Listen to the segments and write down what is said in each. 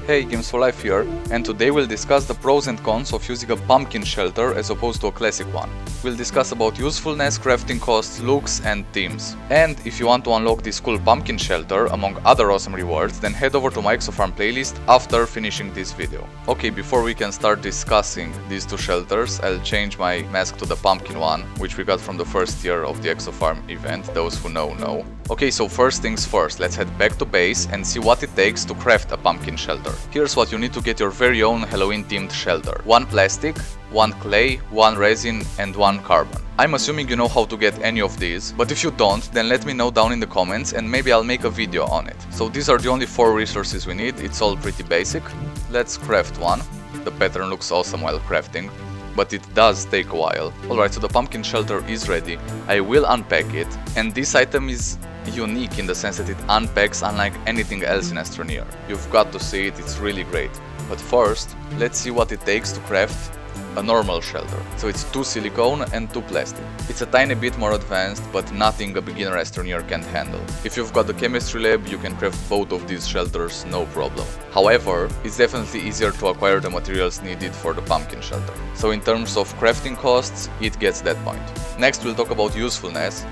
Hey, Games for Life here, and today we'll discuss the pros and cons of using a pumpkin shelter as opposed to a classic one. We'll discuss about usefulness, crafting costs, looks and themes. And if you want to unlock this cool pumpkin shelter among other awesome rewards, then head over to my Exofarm playlist after finishing this video. Okay, before we can start discussing these two shelters, I'll change my mask to the pumpkin one, which we got from the first year of the Exofarm event, those who know. Okay, so first things first, let's head back to base and see what it takes to craft a pumpkin shelter. Here's what you need to get your very own Halloween themed shelter. 1 plastic, 1 clay, 1 resin and 1 carbon. I'm assuming you know how to get any of these, but if you don't, then let me know down in the comments and maybe I'll make a video on it. So these are the only 4 resources we need, it's all pretty basic. Let's craft one. The pattern looks awesome while crafting, but it does take a while. Alright, so the pumpkin shelter is ready. I will unpack it, and this item is unique in the sense that it unpacks unlike anything else in Astroneer. You've got to see it, it's really great. But first, let's see what it takes to craft a normal shelter. So it's 2 silicone and 2 plastic. It's a tiny bit more advanced, but nothing a beginner Astroneer can't handle. If you've got the chemistry lab, you can craft both of these shelters, no problem. However, it's definitely easier to acquire the materials needed for the pumpkin shelter. So in terms of crafting costs, it gets that point. Next we'll talk about usefulness,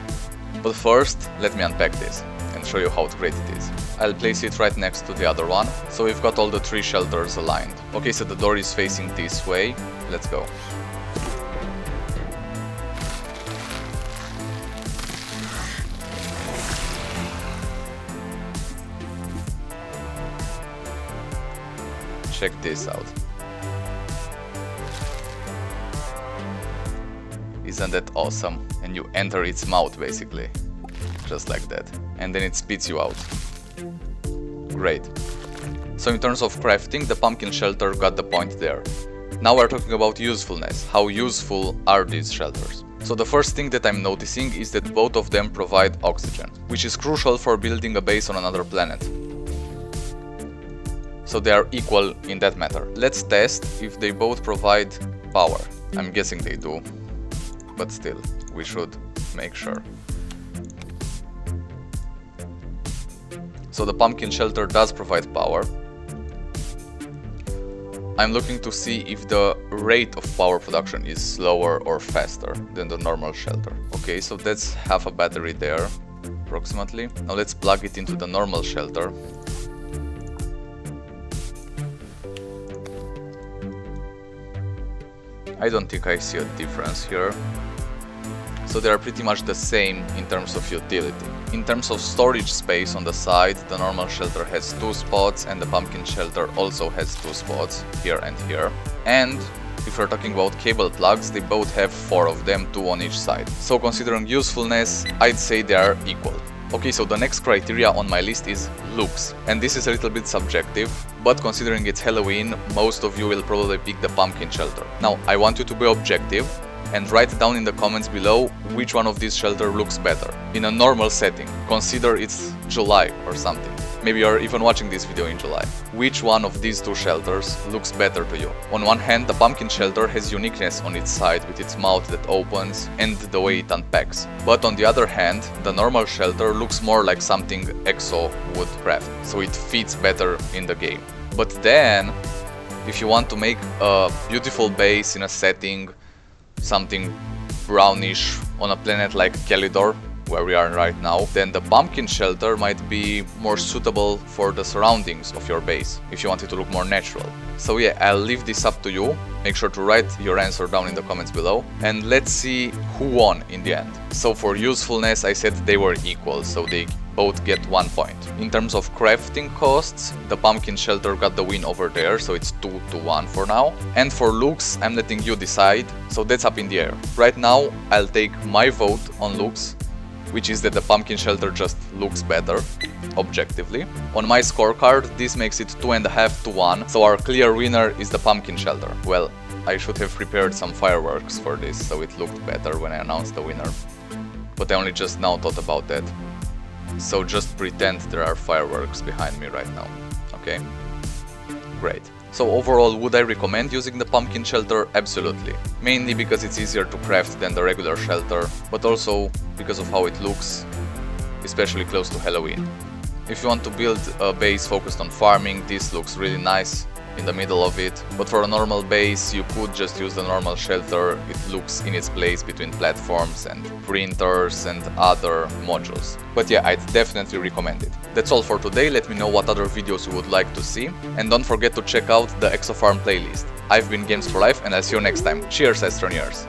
but first let me unpack this and show you how great it is. I'll place it right next to the other one, so we've got all the 3 shelters aligned. Okay, so the door is facing this way, let's go. Check this out. Isn't that awesome? And you enter its mouth basically, just like that, and then it spits you out. Great. So in terms of crafting, the pumpkin shelter got the point there. Now we're talking about usefulness. How useful are these shelters? So the first thing that I'm noticing is that both of them provide oxygen, which is crucial for building a base on another planet. So they are equal in that matter. Let's test if they both provide power. I'm guessing they do, but still, we should make sure. So the pumpkin shelter does provide power. I'm looking to see if the rate of power production is slower or faster than the normal shelter. Okay, so that's half a battery there, approximately. Now let's plug it into the normal shelter. I don't think I see a difference here. So they are pretty much the same in terms of utility. In terms of storage space on the side, the normal shelter has 2 spots and the pumpkin shelter also has 2 spots, here and here. And if we're talking about cable plugs, they both have 4 of them, 2 on each side. So considering usefulness, I'd say they are equal. Okay, so the next criteria on my list is looks. And this is a little bit subjective, but considering it's Halloween, most of you will probably pick the pumpkin shelter. Now, I want you to be objective and write down in the comments below which one of these shelter looks better. In a normal setting, consider it's July or something. Maybe you're even watching this video in July. Which one of these 2 shelters looks better to you? On one hand, the pumpkin shelter has uniqueness on its side with its mouth that opens and the way it unpacks. But on the other hand, the normal shelter looks more like something Exo would craft, so it fits better in the game. But then, if you want to make a beautiful base in a setting, something brownish on a planet like Calidor, where we are right now, then the pumpkin shelter might be more suitable for the surroundings of your base, if you want it to look more natural. So yeah, I'll leave this up to you. Make sure to write your answer down in the comments below, and let's see who won in the end. So for usefulness, I said they were equal, so they both get 1 point. In terms of crafting costs, the pumpkin shelter got the win over there, so it's 2-1 for now. And for looks, I'm letting you decide, so that's up in the air. Right now, I'll take my vote on looks, which is that the pumpkin shelter just looks better, objectively. On my scorecard, this makes it 2.5-1, so our clear winner is the pumpkin shelter. Well, I should have prepared some fireworks for this, so it looked better when I announced the winner. But I only just now thought about that. So just pretend there are fireworks behind me right now, okay? Great. So overall, would I recommend using the pumpkin shelter? Absolutely. Mainly because it's easier to craft than the regular shelter, but also because of how it looks, especially close to Halloween. If you want to build a base focused on farming, this looks really nice in the middle of it, but for a normal base you could just use the normal shelter. It looks in its place between platforms and printers and other modules. But yeah, I'd definitely recommend it. That's all for today. Let me know what other videos you would like to see, and don't forget to check out the Exofarm playlist. I've been Games for Life, and I'll see you next time. Cheers, Astroneers!